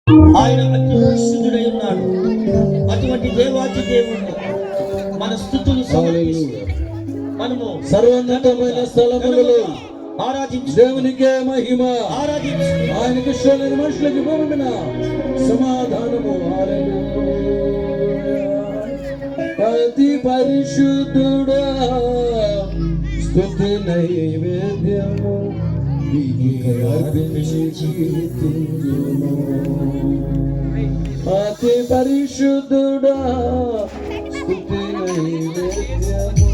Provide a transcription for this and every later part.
ఆయన అతి పరిశుద్ధుడై ఉన్నాడు. అటువంటి దేవాతి దేవుణ్ణి మన స్తుతులు మనము సర్వోన్నతమైన స్థలములలో ఆరాధించు. దేవునికే మహిమ, ఆరాధించు. ఆయనకి ఇష్టమైన మనుషులకి భూమి మీద సమాధానము. అతి పరిశుద్ధుడా స్తుతి నైవేద్యము అతి పరిశుద్ధుడా స్తుతి నైవేద్యము.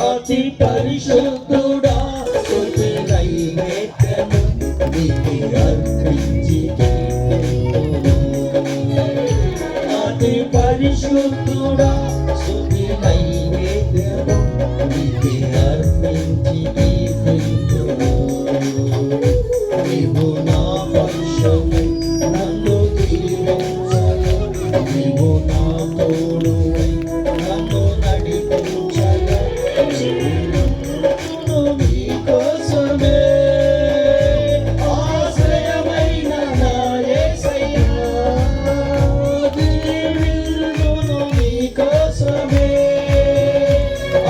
అతి పరిశుద్ధుడా స్తుతి నైవేద్యము నీకే అర్పించి అతి పరిశుద్ధుడా స్తుతి నైవేద్యము నీకే అర్పించి నీవు నా పక్షము నన్ను దీవించగా, నీవు నా తోడువై నన్ను నడిపించగా, నీకోసమే ఆశ్రయమైన నా యేసయ్యా, దీవించును నీకోసమే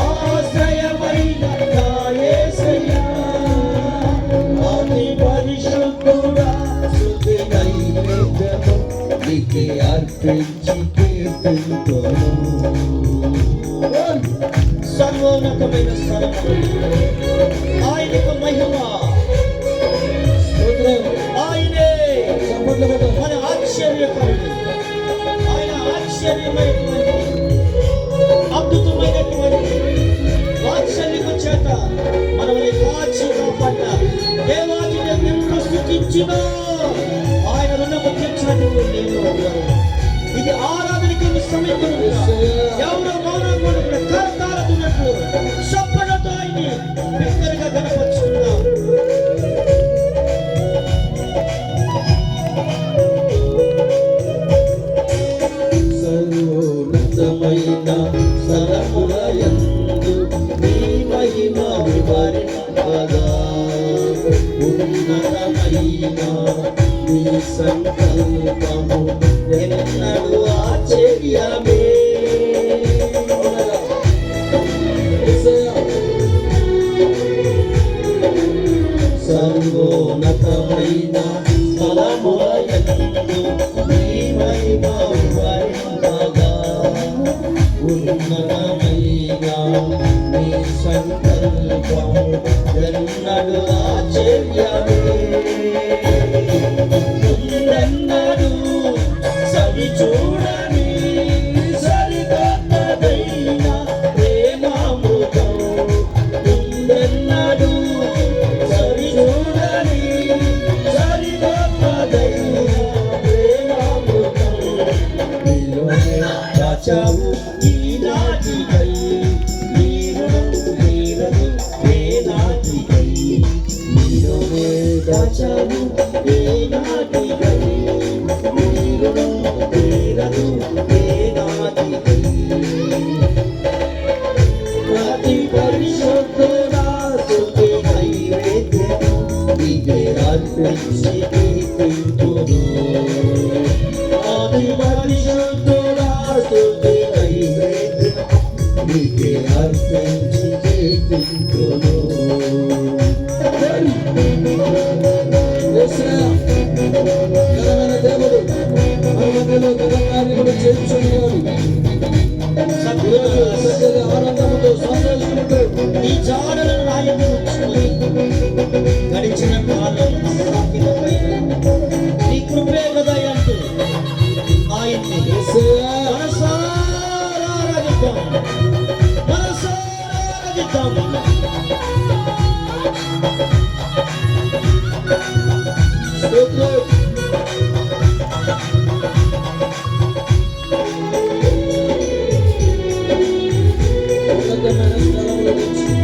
ఆశ్రయమైన నా యేసయ్యా. అతి పరిశుద్ధుడా స్తుతి నైవేద్యము నీకే అర్పించి కీర్తింతును. సర్వోన్నతమైన స్థలము ఆయనకు మహిమ. ఆయనే మన ఆశ్చర్యకరుడు. ఆయన ఆశ్చర్యమైనటువంటి అద్భుతమైనటువంటి వాత్సల్యము చేత మనల్ని కాచి కాపాడిన దేవాది దేవుని స్తుతించిన ఆయన రుణము తీర్చడానికి నేను ఇది ఆరాధనకి సమయం. ఎవరో మౌనంగా కరతాళతున్నట్లు చప్పలతో ఆయన్ని బిగ్గరగా కనపరుచుకున్నాం. సర్వోన్నతమైన స్థలములయందు నీ మహిమ వివరింపగా, ఉన్నతమైన నీ సంకల్పము ఎన్నడూ ఆశ్చర్యమే. సర్వోన్నతమైన స్థలములయందు నీ మహిమ వివరింపగా, ఉన్నతమైన నీ సంకల్పము ఎన్నడూ ఆశ్చర్యమే. ముందెన్నడూ సరి చూడని సరికొత్తదైన ప్రేమామృతం, ముందెన్నడూ సరి చూడని సరికొత్తదైన ప్రేమామృతం, నీలోనే దాచావు ఈనాటికై, నీరదు వేనాటికై, నీలోనే దాచావు ఈనాటికై, నీరదు వేనాటికై. అతి పరిశుద్ధుడా స్తుతి నైవేద్యము నీకే అర్పించి కీర్తింతును. అతి పరిశుద్ధుడా స్తుతి నైవేద్యము నీకే అర్పించి కీర్తింతును. దేవుడు మన మధ్యలో గతంగాన్ని కూడా చేర్చుకున్నాడు. ఆనందముతో సంతోషంతో ఈ జాడలను రాయని ఉంచుకొని గడిచిన కాలం నీ కృపే కదా అంటూ ఆయన్ని మనసారా ఆరాధిద్దాం. మనసారా ఆరాధిద్దాం. స్తోత్రం. ఉన్నతమైన స్థలంలో నుంచి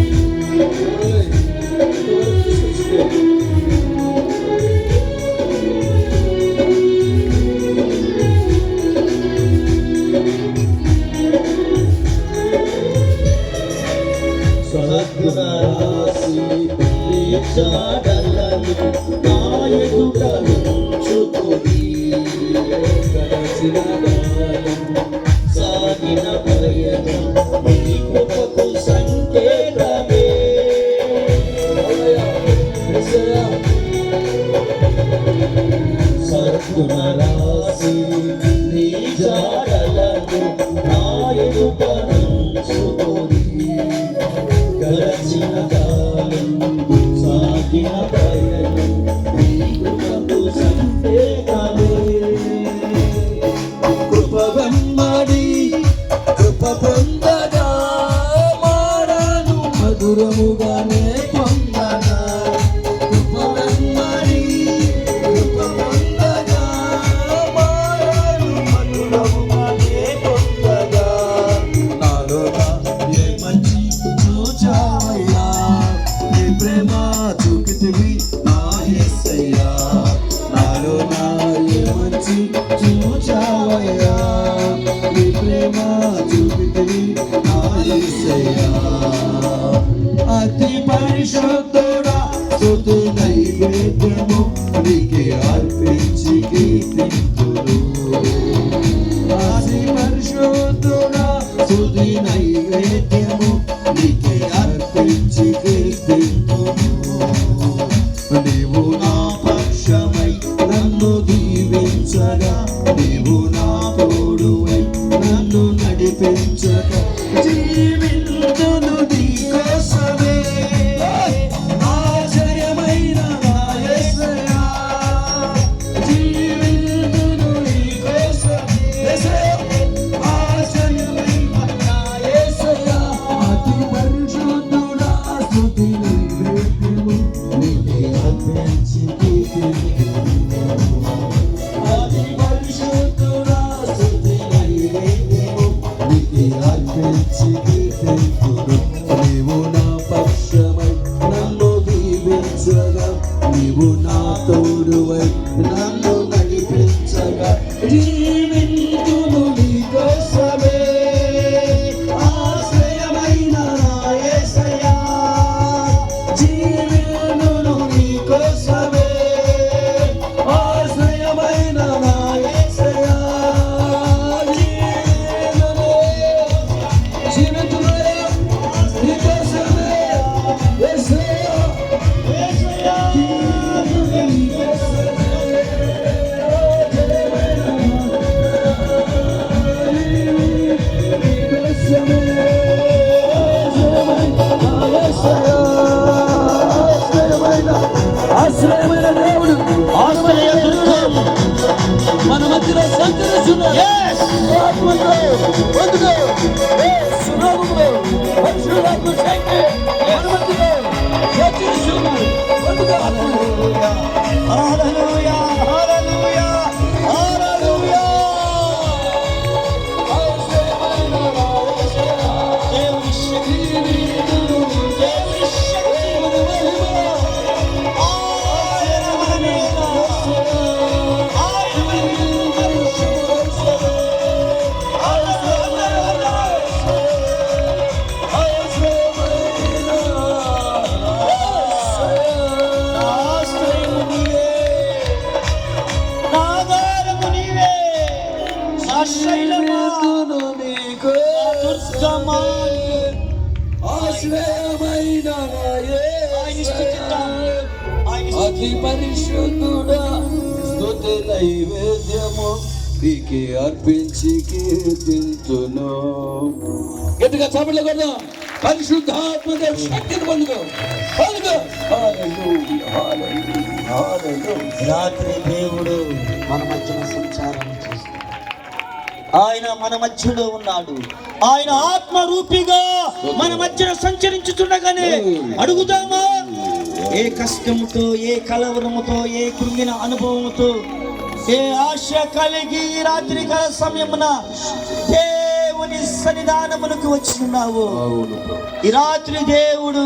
నీ జాడలను నా ఎదుట ఉంచుకొని గడచిన కాలం సాగిన పయనం నీ కృపకు సంకేతమే. సర్గుణ రాశి నీ జాడలను నా ఎదుట ఉంచుకొని గడచిన కాలం సాగిన పయనం నీ కృపకు సంకేతమే. కృప వెంబడి కృప పొందగా మారాను మధురముగానే పొందగా. కృప వెంబడి కృప పొందగా మారాను మధురముగానే పొందగా. నాలోగా ఏ మంచి చూచావయ్యా, నీ ప్రేమ చూపితివి నా యేసయ్యా. నాలో నా ఏ మంచి చూచావయ్యా, నీ ప్రేమ చూపితివి నా యేసయ్యా. అతి పరిశుద్ధుడా స్తుతి నైవేద్యము నీకే అర్పించి కీర్తింతును. అతి పరిశుద్ధుడా స్తుతి నైవేద్యము నీకే అర్పించి కీర్తింతును. నీవు నా పక్షమై నన్ను దీవించగా, నీవు నా తోడువై నన్ను నడిపించగా, జీవింతును నీ కోసమే ఆశ్రయమైన నా యేసయ్యా. జీవింతును నీ కోసమే ఆశ్రయమైన నా యేసయ్యా. అతి పరిశుద్ధుడా స్తుతి నైవేద్యము నీకే అర్పించి కీర్తింతును. అతి పరిశుద్ధుడా స్తుతి నైవేద్యము నీకే అర్పించి కీర్తింతును. నీవు నా పక్షమై నన్ను దీవించగా, నీవు నా తోడువై నన్ను నడిపించగా, జీవింతును నీ కోసమే ఆశ్రయమైన నా యేసయ్యా. జీవింతును నీ కోసమే ఆశ్రయమైన నా యేసయ్యా. జీవింతును నీ కోసమే యేసయ్యా. జీవింతును నీ కోసమే ఆశ్రయమైన దేవుడు, ఆశ్రయ దుర్గం. మన మధ్యలో సంచరిస్తున్నాడు. Yes. ఆత్మతో పొందుకో. సునామములో పరిశుద్ధాత్మ శక్తి మన మధ్యలో సంచరిస్తున్నాడు. పొందుకో. హల్లెలూయా, హల్లెలూయా, హల్లెలూయా. దేవుని శక్తి, దేవుని శక్తి, ఆయన మహిమ, ఆయన ఆశ్రయము నీవే, నా ఆధారము నీవే, నా శైలమా, నీకు నా దుర్గమా. ఆశ్రయమైన నా యేసయ్యా. అతి పరిశుద్ధుడా స్తుతి నైవేద్యము నీకే అర్పించి కీర్తింతును. గట్టిగా చప్పట్లు కొడదాం. పరిశుద్ధాత్మ శక్తిని పొందుకో. పొందుకో. హల్లెలూయా, హల్లెలూయా, హల్లెలూయా. రాత్రి దేవుడు మన మధ్యన సంచారం చేస్తాడు. ఆయన మన మధ్యలో ఉన్నాడు. ఆయన ఆత్మ రూపిగా మన మధ్యన సంచరించుతుండగానే అడుగుదామా, ఏ కష్టముతో, ఏ కలవరముతో, ఏ కృంగిన అనుభవముతో, ఏ ఆశ కలిగి ఈ రాత్రి కాల సమయమున దేవుని సన్నిధానమునకు వచ్చి ఉన్నావు. ఈ రాత్రి దేవుడు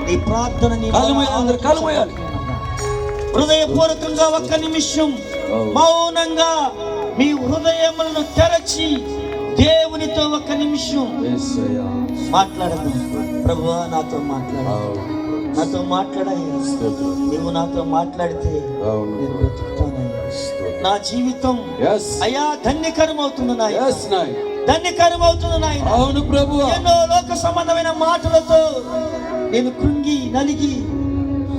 నీ ప్రార్థనని హృదయపూర్వకంగా ఒక్క నిమిషం మౌనంగా మీ హృదయములను తెరచి దేవునితో ఒక్క నిమిషం మాట్లాడదాం. ప్రభువా నాతో మాట్లాడు. నాతో మాట్లాడాయ్యా. నువ్వు నాతో మాట్లాడితే అవును. నేను బ్రతుకుతానయ్యా. నా జీవితం Yes. అయ్యా ధన్యకరం అవుతుంది నాయన. Yes, నాయన. ధన్యకరం అవుతుంది నాయన. అవును ప్రభువా. ఎన్నో లోక సంబంధమైన మాటలతో నేను కృంగి నలిగి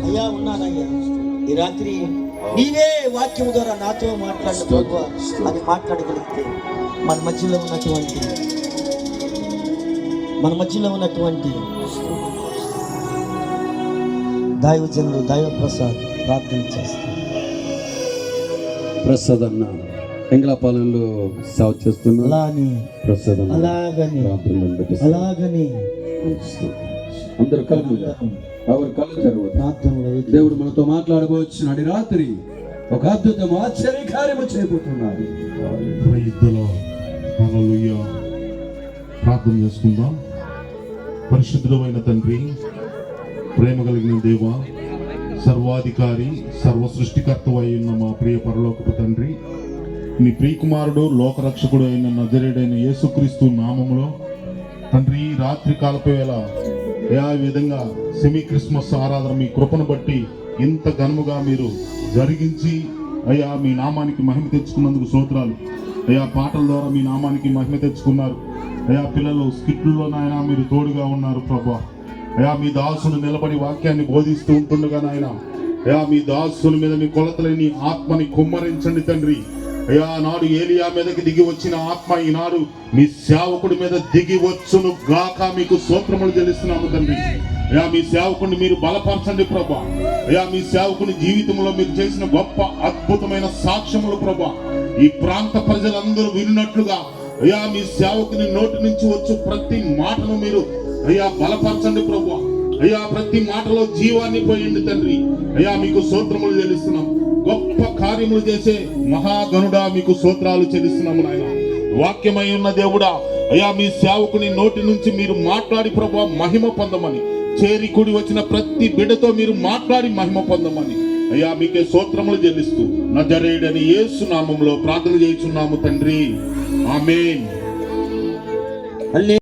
అయ్యా ఉన్నానయ్యా. ఈ రాత్రి నీవే వాక్యము ద్వారా నాతో మాట్లాడు ప్రభువా అని మాట్లాడగలిగితే మన మధ్యలో ఉన్నటువంటి దైవజనులు దైవ ప్రసాద్ ప్రార్థన చేస్తారు. ప్రసాద్ అన్న ఎంగళపాలెంలో సేవ చేస్తున్నా. ప్రసాద్ అన్న అలాగని అందరు కళ్ళు ఎవరు కళ్ళు తెరవద్దు. దేవుడు మనతో మాట్లాడబోచున్నాడు. రాత్రి ఒక అద్భుతం ఆశ్చర్యకార్యము చేయబోతున్నాడు. ప్రార్థన చేసుకుందాం. పరిశుద్ధుడైన తండ్రి, ప్రేమ కలిగిన దేవ, సర్వాధికారి సర్వ సృష్టికర్తవై ఉన్న మా ప్రియ పరలోకపు తండ్రి, నీ ప్రియకుమారుడు లోకరక్షకుడు అయిన నజరేయుడైన యేసుక్రీస్తు నామములో తండ్రి, రాత్రి కాలపు వేళ ఏ విధంగా సెమీ క్రిస్మస్ ఆరాధన మీ కృపను బట్టి ఇంత ఘనముగా మీరు జరిగించి అయ్యా మీ నామానికి మహిమ తెచ్చుకున్నందుకు స్తోత్రాలు. అయ్యా పాటల ద్వారా మీ నామానికి మహిమ తెచ్చుకున్నారు. అయ్యా పిల్లలు స్కిట్లలో నాయన మీరు తోడుగా ఉన్నారు ప్రభా. అయ్యా మీ దాసుడు నిలబడి వాక్యాన్ని బోధిస్తూ ఉంటుండగా నాయన అయ్యా మీ దాసుల మీద మీ కొలతలేని ఆత్మని కుమ్మరించండి తండ్రి. అయ్యా నాడు ఏలియా మీదకి దిగి వచ్చిన ఆత్మ ఈనాడు మీ సేవకుడి మీద దిగి వచ్చును గాక. మీకు స్తోత్రములు చెల్లిస్తున్నాము తండ్రి. అయ్యా మీ సేవకుడిని మీరు బలపరచండి ప్రభా. అయ్యా మీ సేవకుని జీవితంలో మీరు చేసిన గొప్ప అద్భుతమైన సాక్ష్యములు ప్రభా ఈ ప్రాంత ప్రజలందరూ విన్నట్లుగా అయ్యా మీ సేవకుని నోటి నుంచి వచ్చు ప్రతి మాటను మీరు అయ్యా బలపరచండి ప్రభా. అయ్యా ప్రతి మాటలో జీవాన్ని పోయండి తండ్రి. అయ్యా మీకు స్తోత్రములు చెల్లిస్తున్నాం. గొప్ప కార్యములు చేసే మహాగణుడా మీకు స్తోత్రాలు చెల్లిస్తున్నాము నాయన. వాక్యమై ఉన్న దేవుడా అయ్యా మీ సేవకుని నోటి నుంచి మీరు మాట్లాడి ప్రభా మహిమ పొందమని, చేరి కూడి వచ్చిన ప్రతి బిడ్డతో మీరు మాట్లాడి మహిమ పొందమని అయ్యా మీకే స్తోత్రములు చెల్లిస్తూ నజరేయుడని యేసు నామములో ప్రార్థన చేయుచున్నాము తండ్రి. ఆమేన్.